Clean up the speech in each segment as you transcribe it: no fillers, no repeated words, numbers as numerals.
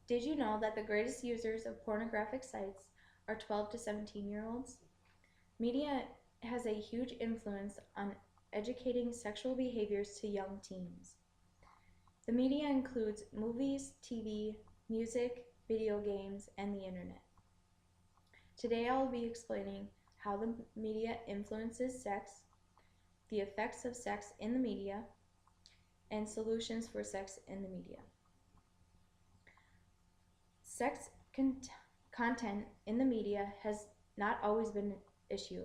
Did you know that the greatest users of pornographic sites are 12 to 17-year-olds? Media has a huge influence on educating sexual behaviors to young teens. The media includes movies, TV, music, video games, and the internet. Today I will be explaining how the media influences sex, the effects of sex in the media, and solutions for sex in the media. Sex content in the media has not always been an issue.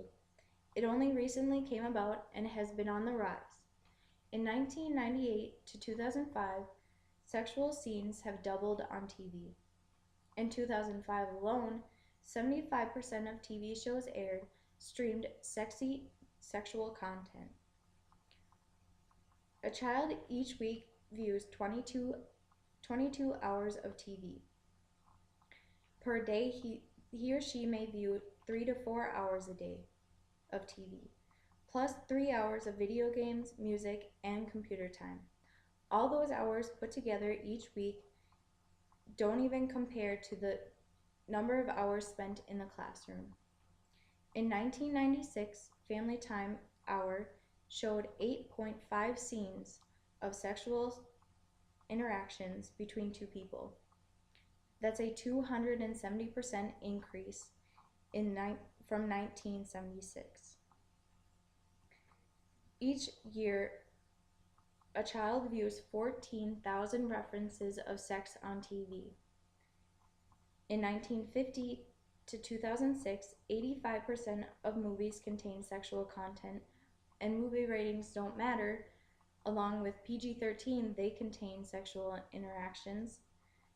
It only recently came about and has been on the rise. In 1998 to 2005, sexual scenes have doubled on TV. In 2005 alone, 75% of TV shows aired streamed sexy sexual content. A child each week views 22 hours of TV. Per day, he or she may view 3 to 4 hours a day of TV, plus 3 hours of video games, music, and computer time. All those hours put together each week don't even compare to the number of hours spent in the classroom. In 1996, Family Time Hour showed 8.5 scenes of sexual interactions between two people. That's a 270% increase from 1976. Each year, a child views 14,000 references of sex on TV. In 1950 to 2006, 85% of movies contain sexual content, and movie ratings don't matter. Along with PG-13, they contain sexual interactions,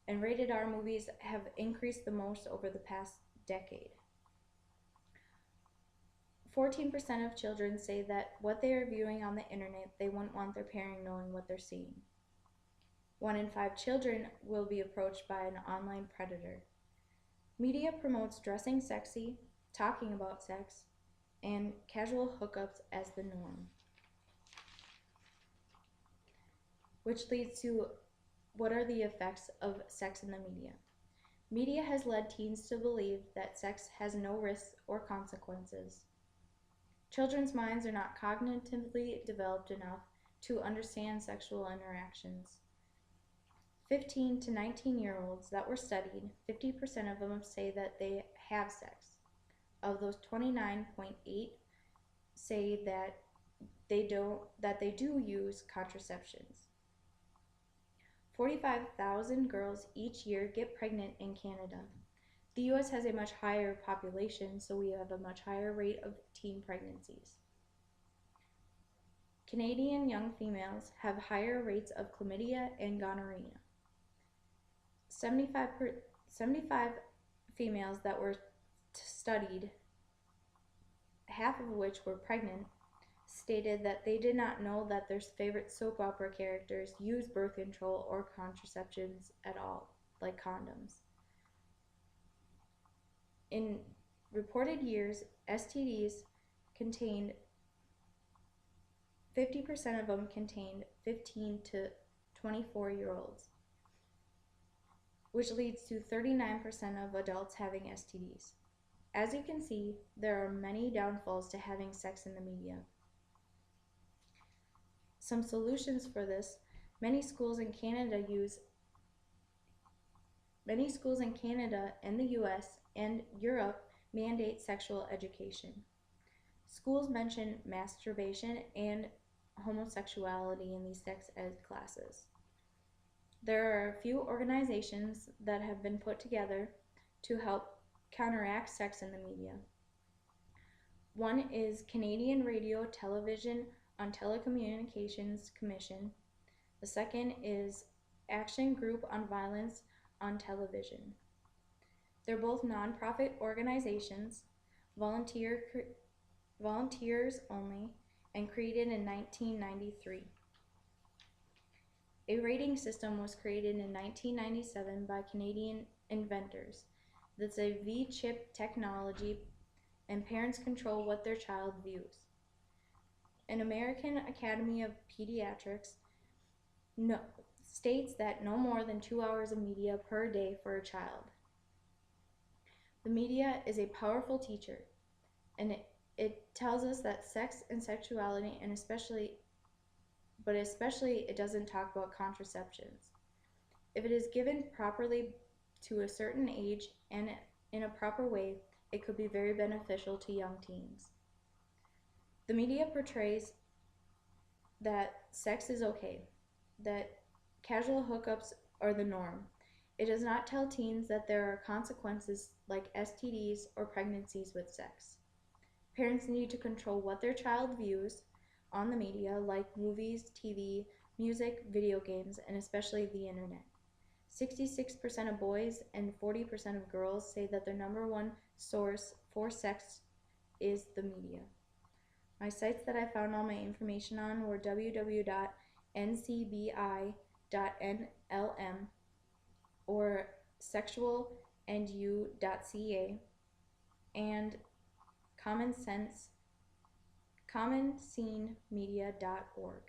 and rated R movies have increased the most over the past decade. 14% of children say that what they are viewing on the internet, they wouldn't want their parent knowing what they're seeing. 1 in 5 children will be approached by an online predator. Media promotes dressing sexy, talking about sex, and casual hookups as the norm. Which leads to what are the effects of sex in the media? Media has led teens to believe that sex has no risks or consequences. Children's minds are not cognitively developed enough to understand sexual interactions. 15 to 19-year-olds that were studied, 50% of them say that they have sex. Of those, 29.8 say that they do use contraceptions. 45,000 girls each year get pregnant in Canada. The US has a much higher population, so we have a much higher rate of teen pregnancies. Canadian young females have higher rates of chlamydia and gonorrhea. 75 females that were studied, half of which were pregnant, stated that they did not know that their favorite soap opera characters use birth control or contraceptions at all, like condoms. In reported years, STDs contained 50% of them contained 15 to 24-year-olds, which leads to 39% of adults having STDs. As you can see, there are many downfalls to having sex in the media. Some solutions for this: many schools in Canada and the US and Europe mandate sexual education. Schools mention masturbation and homosexuality in these sex ed classes. There are a few organizations that have been put together to help counteract sex in the media. One is Canadian Radio, Television on Telecommunications Commission. The second is Action Group on Violence on Television. They're both nonprofit organizations, volunteers only, and created in 1993. A rating system was created in 1997 by Canadian inventors. That's a V-chip technology, and parents control what their child views. An American Academy of Pediatrics states that no more than 2 hours of media per day for a child. The media is a powerful teacher, and it tells us that sex and sexuality, and especially it doesn't talk about contraceptions. If it is given properly to a certain age and in a proper way, it could be very beneficial to young teens. The media portrays that sex is okay, that casual hookups are the norm. It does not tell teens that there are consequences like STDs or pregnancies with sex. Parents need to control what their child views on the media, like movies, TV, music, video games, and especially the internet. 66% of boys and 40% of girls say that their number one source for sex is the media. My sites that I found all my information on were www.ncbi.nlm or sexualandyou.ca and commonscenemedia.org.